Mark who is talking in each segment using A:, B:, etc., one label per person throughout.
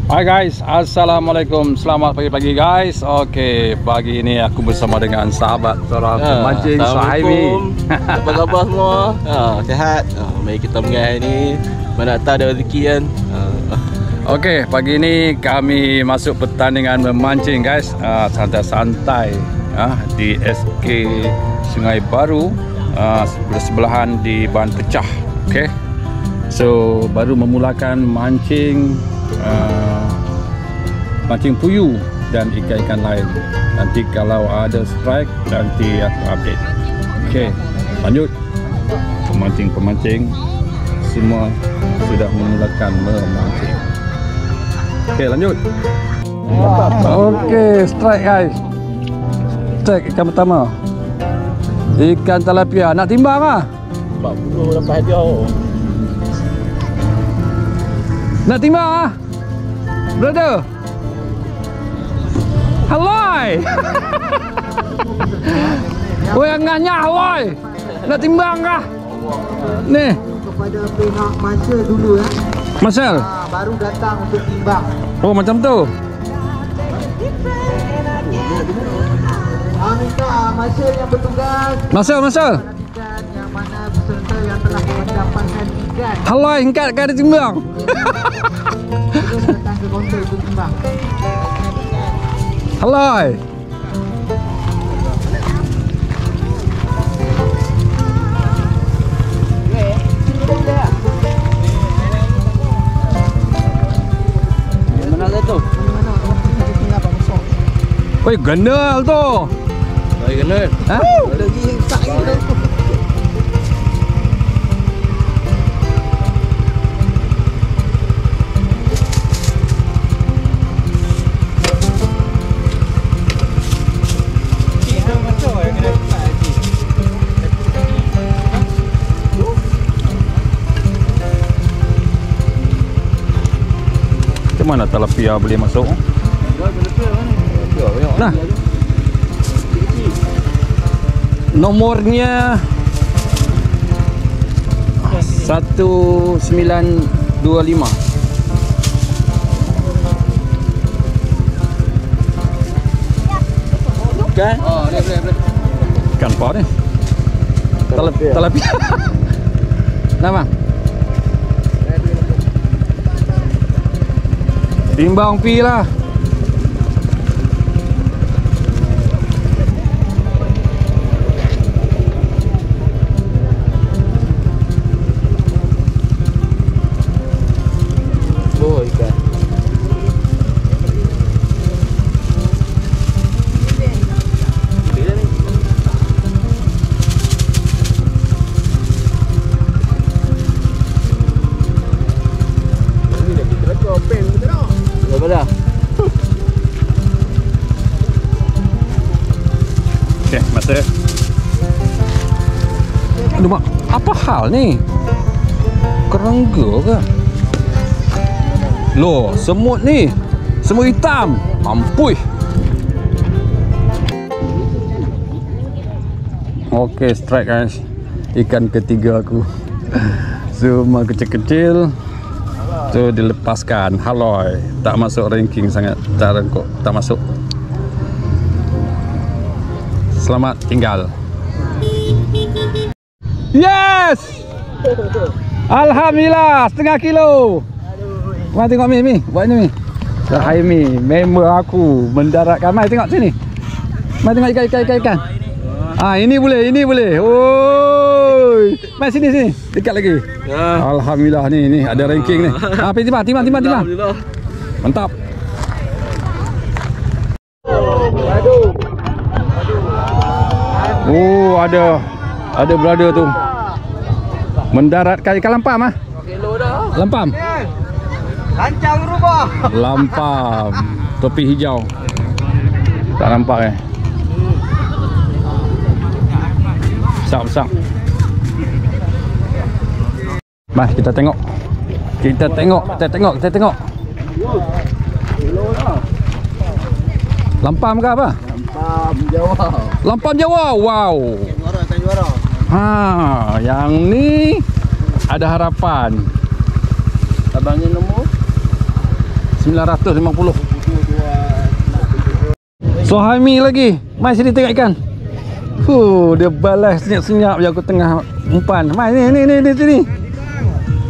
A: Hai guys, assalamualaikum, selamat pagi-pagi guys. Okey, pagi ini aku bersama dengan sahabat seorang pemancing Suhaimi.
B: Apa khabar semua? Sihat. Mari kita mengai ni. Mana tak ada rezeki kan.
A: Okey, pagi ini kami masuk pertandingan memancing guys. Santai-santai di SK Sungai Baru, bersebelahan di Ban Pecah. Okey. So baru memulakan mancing mancing puyuh dan ikan-ikan lain. Nanti kalau ada strike nanti aku update. Okey, lanjut. Pemancing-pemancing semua sudah memulakan memancing. Okey, lanjut. Okey, strike guys. Strike ikan pertama. Ikan tilapia. Nak timbang ah?
B: 40 lepas dia.
A: Nak timbang ah? Brother. Haloi. Woi, nganya haloi. Nak timbang kah? Nih.
C: Kepada pihak Marshal dulu ya.
A: Marshal.
C: Baru datang untuk timbang.
A: Oh, macam tu.
C: Minta Marshal yang bertugas.
A: Marshal.
C: Ikan yang mana peserta yang telah mendapatkan ikan.
A: Haloi, engkat ke ada timbang.
C: Terus datang ke kaunter untuk timbang.
A: Haloi.
B: Mana satu?
A: Oi, gendal tu.
B: Baik kena.
A: Ha?
C: Ada lagi tak gitu.
A: Mana tilapia boleh masuk? Nah, nomornya 1925.
B: Kan? Boleh.
A: Ikan apa ni? Tilapia. Nah bang, timbang pi lah.
B: Oh, ikan.
A: Okey, masa. Aduh mak, apa hal ni? Kerengga ke? Loh, semut ni. Semut hitam. Mampus. Okey, strike guys. Ikan ketiga aku. Semua kecil-kecil. So dilepaskan. Haloi. Tak masuk ranking sangat. Tak masuk. Selamat tinggal. Yes! Alhamdulillah, setengah kilo. Mari tengok Mi. Buat ni Mi. Suhaimi, member aku mendaratkan. Mari tengok sini. Mari tengok ikan. Ini boleh. Oi. Mari sini. Dekat lagi. Ya. Alhamdulillah ni ada ranking ni. Pergi timbang.
B: Alhamdulillah.
A: Mantap. Oh, ada brother tu mendaratkan ikan lampam ah.
B: Kilo dah.
A: Lampam.
C: Lancang rubah.
A: Lampam. Topi hijau. Tak nampak Besar. Mas, kita tengok. Kita tengok.
B: Kilo dah.
A: Lampam ke apa? Lampam Jawa. Wow. Yang ni ada harapan.
B: Abangnya nombor
A: 19 950. So Haimi lagi. Mai sini tengok ikan. Dia balas senyap-senyap je aku tengah umpan. Mai ni sini.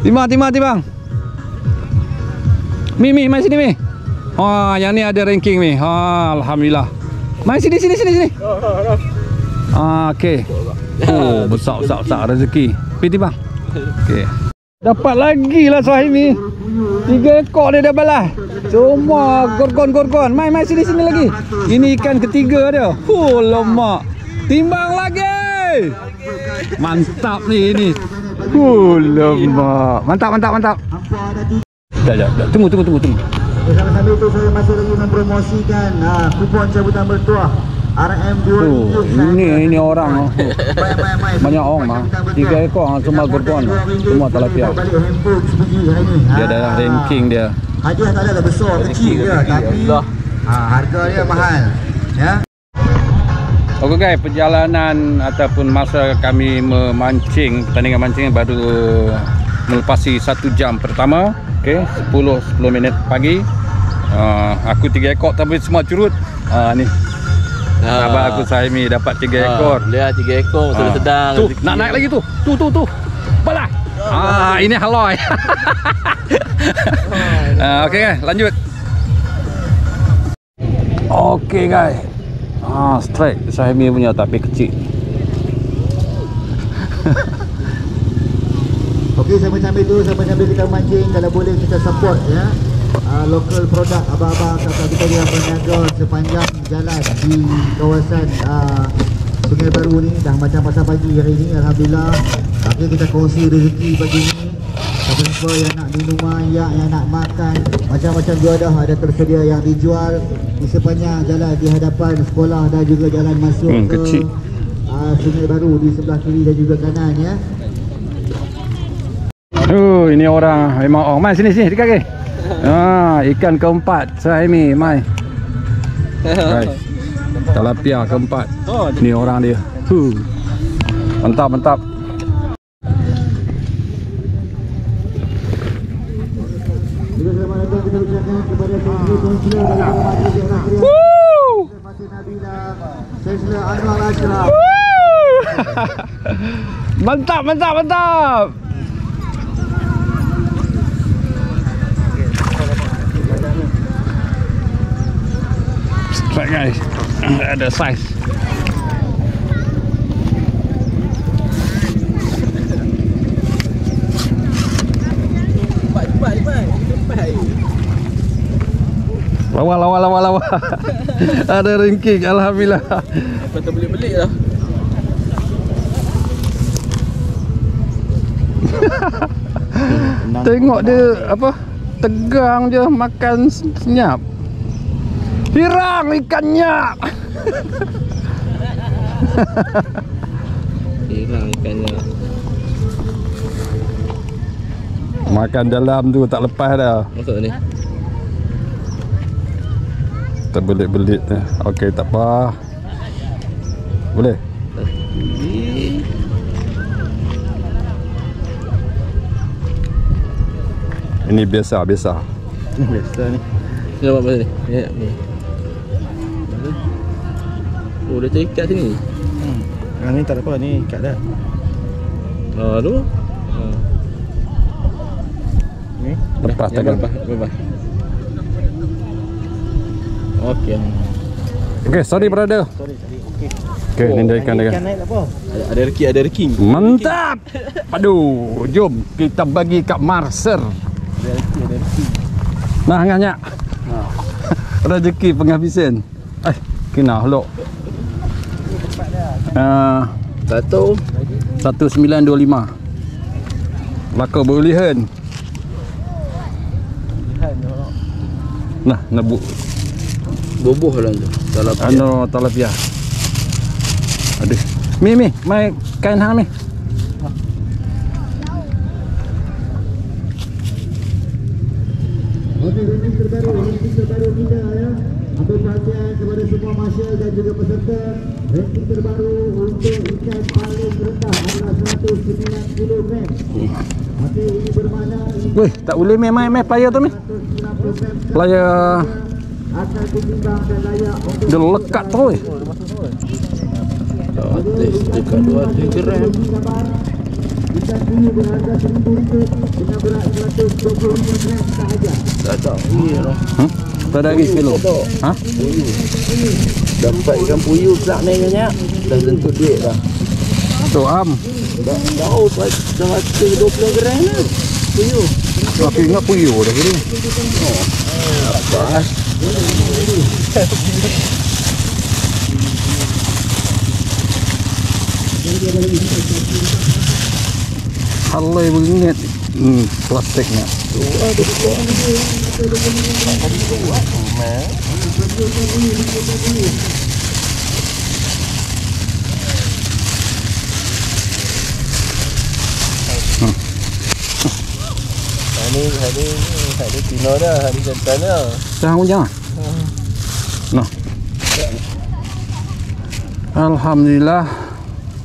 A: Timbang. Mi, mai sini Mi. Yang ni ada ranking Mi. Alhamdulillah. Mai sini. Okey. Besar rezeki. Pergi timbang. Okey. Dapat lagi lah Sahib ni. 3 ekor dia dah balas. Cuma gorgon. Mai sini lagi. Ini ikan ketiga dia. Lemak. Timbang lagi. Mantap ni ini. Lemak. Mantap. Dah. Tunggu.
C: Sambil itu saya masih lagi mempromosikan kupon cabutan bertuah RM2.
A: Ini orang. Banyak orang mah. 3 ekor semua gorgon. Semua tilapia. Dia ada ranking dia.
C: Hadiah tak adalah besar kecil dia, tapi harga dia mahal. Ya.
A: Okey guys, perjalanan ataupun masa kami memancing, pertandingan mancing baru melepasi 1 jam pertama. Okey, 10 minit pagi. Aku 3 ekor tapi semua curut. Ni. Sahabat aku Saimi dapat 3 ekor.
B: Lihat 3 ekor sedang.
A: Tu, nak naik lagi tu. Tu. Balah. Ini haloi. Okey guys, lanjut. Okey guys. Strike Saimi punya tapi kecil.
C: Okey, sambil kita mancing, kalau boleh kita support ya. Local produk abang-abang kakak kita yang berniaga sepanjang jalan di kawasan Sungai Baru ni. Dah macam pasal pagi hari ni, alhamdulillah. Okey, kita kongsi rezeki pagi ni. Siapa yang nak minuman, yang nak makan, macam-macam juga ada tersedia yang dijual di sepanjang jalan di hadapan sekolah dan juga jalan masuk ke Sungai Baru di sebelah kiri dan juga kanan ya.
A: Ini orang memang orang. Mai sini dekat ke? Ikan keempat Saimi, mai. Guys. Tilapia keempat. Ni orang dia. Mantap. Mantap. Strike guys. Ada size. Lawa. Ada ranking, alhamdulillah.
B: Apa tak boleh beli dah.
A: Tengok dia apa? Tegang je makan senyap. Hirang ikannya.
B: Hilang ikannya.
A: Makan dalam tu tak lepas dah.
B: Masuk ni.
A: Terbelit-belit ni. Okey, tak apa. Boleh? Ini biasa. Biasa ni.
B: Ni apa ni? Ni. Oh, dia terikat sini.
C: Yang ni tak ada apa, ni ikat dah.
B: Tu.
C: Ni
A: Lepas tangan.
B: Lepas. Okey,
A: sorry brother.
C: sorry. Okey.
A: Okey, ni dia ikan dia.
C: Ikan naik tak apa.
B: Ada reki.
A: Mantap. Aduh, jom kita bagi kat Marser.
B: Ada reki.
A: Nah, nganyak. Rezeki penghabisan. Kena halok. 1925. Laka berulihan. Nah, nebuk.
B: Boboh lah tu.
A: Tilapia. Aduh. Mi, mai kain hang ni.
C: Okey, ranking terbaru kita ya. Ambil perhatian kepada semua marshal dan juga peserta. Ranking terbaru untuk ikan paling rendah adalah 109 kg. Okey, ini bermakna
A: Weh, tak boleh main player tu ni.
C: 190 gram
A: Player
C: akan ditimbang dan layak untuk
A: dia lekat terus.
B: Dekat 2 gram.
C: ikan puyuh berharga RM1,000 dengan berat 125 gram sahaja.
B: Tak ada lagi lah.
A: Tak ada lagi kilo. Ha?
B: Dapat ikan puyuh pula naiknya. Dah tentu duit dah.
A: Tu am.
B: Dah tahu dah rasa 20 gram lah. Puyuh.
A: Aku ingat puyuh dah gini.
B: Apa?
A: Halai beringat. Plastiknya.
B: Hari Tino dah, hari jantan dah.
A: Jangan hujan. Nah. Alhamdulillah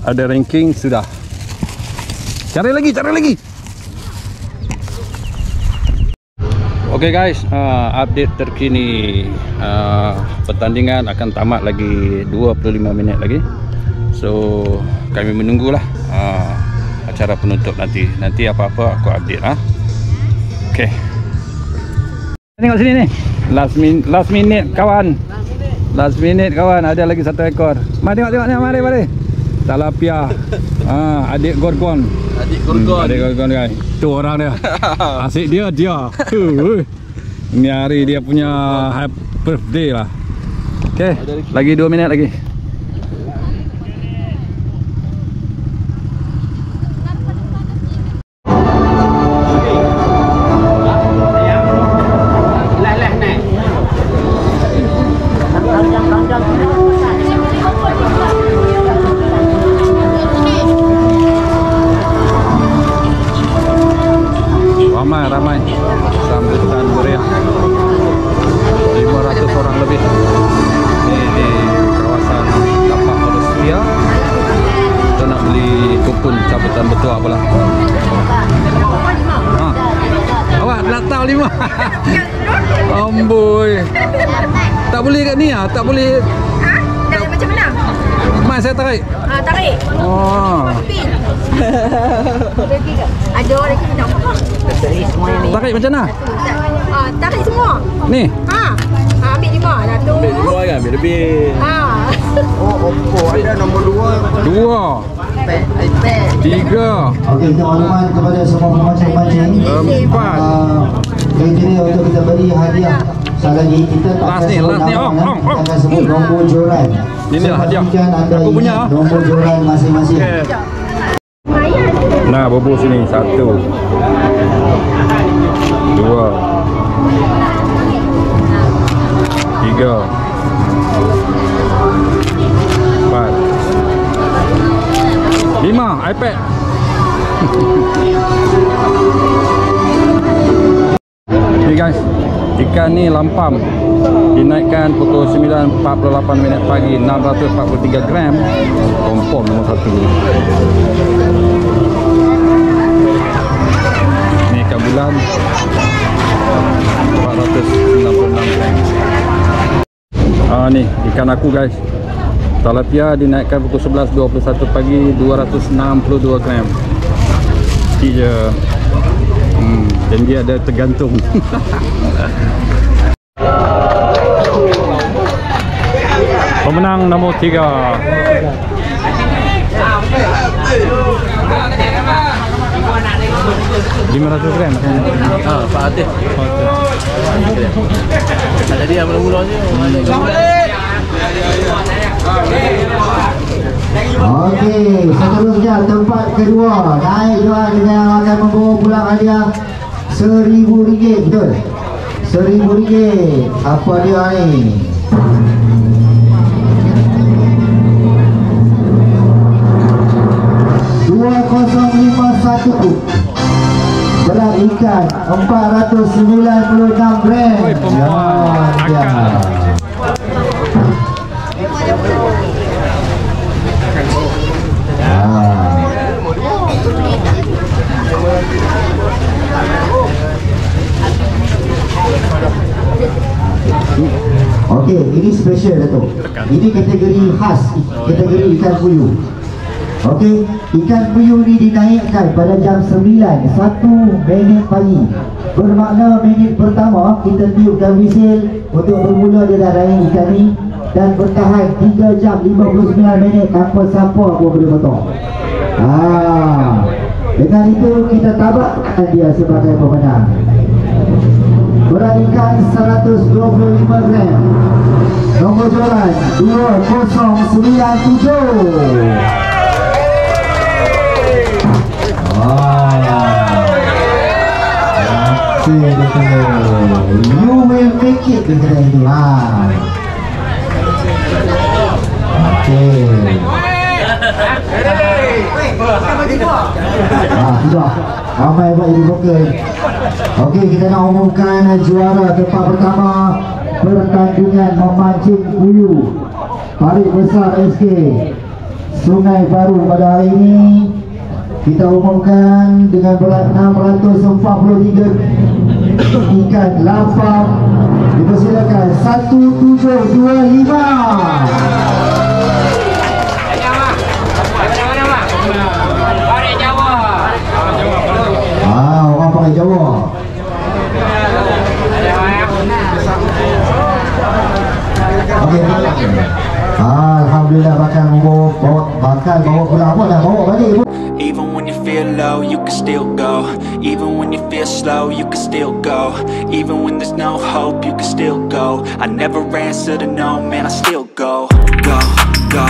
A: ada ranking sudah. Cari lagi. Okay guys, update terkini pertandingan akan tamat lagi 25 minit lagi. So kami menunggulah acara penutup nanti. Nanti apa-apa aku update Okay. Tengok sini ni. Last minute kawan. Last minute kawan, ada lagi satu ekor. Mari tengok mari. Tilapia. Adik gorgon.
B: Adik gorgon
A: Guys. Tu orang dia. Asyik dia. Ini hari dia punya happy birthday lah. Okay, lagi 2 minit lagi. Ramai sambutan meriah 500 orang lebih di kawasan Tapak Malaysia. Kita nak beli kupon cabutan bertuah pula. Awak nak tahu 5. Amboi. Tak boleh kat ni tak boleh.
D: Nak macam mana?
A: Mai saya tarik.
D: Tarik.
A: Oh.
D: Ada lagi nak apa?
A: Tarik macam mana?
D: Tarik semua.
A: Ni.
D: Ambil 5 dah tu.
B: Ambil 2 kan, ambil lebih.
C: Oppo ada nombor 2.
A: 2 3
C: Okey, kita makluman kepada semua pemancing-pemancing.
A: 4
C: Kriteria untuk kita beri hadiah. Sekali lagi kita tak
A: Last ni,
C: kita akan sebut nombor joran.
A: Ini lah hadiah.
C: Anda
A: Aku punya
C: nombor joran masing-masing.
A: Okay. Nah, bubur sini 1 2 3 4 5 iPad. Ni guys, ikan ni lampam dinaikkan pukul 9.48 minit pagi, 643 gram. Confirm nombor 1. Ni ikan bulan 496 gram. Ni ikan aku guys. Tilapia dinaikkan pukul 11.21 pagi, 262 gram. Dia dan dia ada tergantung. Pemenang nombor 3. 500 gram.
B: Pak Atif. Jadi yang mula-mula je.
C: Okey, seterusnya tempat kedua. Naik jual dengan akan membawa pulang hadiah RM1,000, betul? RM1,000. Apa dia ni? RM2,051. Berat ikan 496 gram.
A: Oi, perempuan akal.
C: Okey, ini special Datuk. Ini kategori khas, kategori ikan puyuh. Okey, ikan puyuh ni dinaikkan pada jam 9, 1 minit pagi. Bermakna minit pertama kita tiupkan whistle untuk bermula dia dah naik ikan ni dan bertahan 3 jam 59 minit tanpa siapa pun boleh potong. Dengan itu kita tabakkan dia sebagai pemenang. Berat ikan 125 gram. Nombor jualan 2097. You will make it dengan itu. Sudah. Ramai buat jadi vokal. Okey, kita nak umumkan juara tempat pertama pertandingan memancing puyuh Parit Besar SK Sungai Baru pada hari ini. Kita umumkan dengan berat 643 ikan lapang. Dipersilakan 1725. Orang pakai Jawa. Okey. Alhamdulillah bakal bawa pula apa dah bawa balik.
E: Even when you feel low, you can still go. Even when you feel slow, you can still go. Even when there's no hope, you can still go. I never answer to no, man, I still go. Go, go.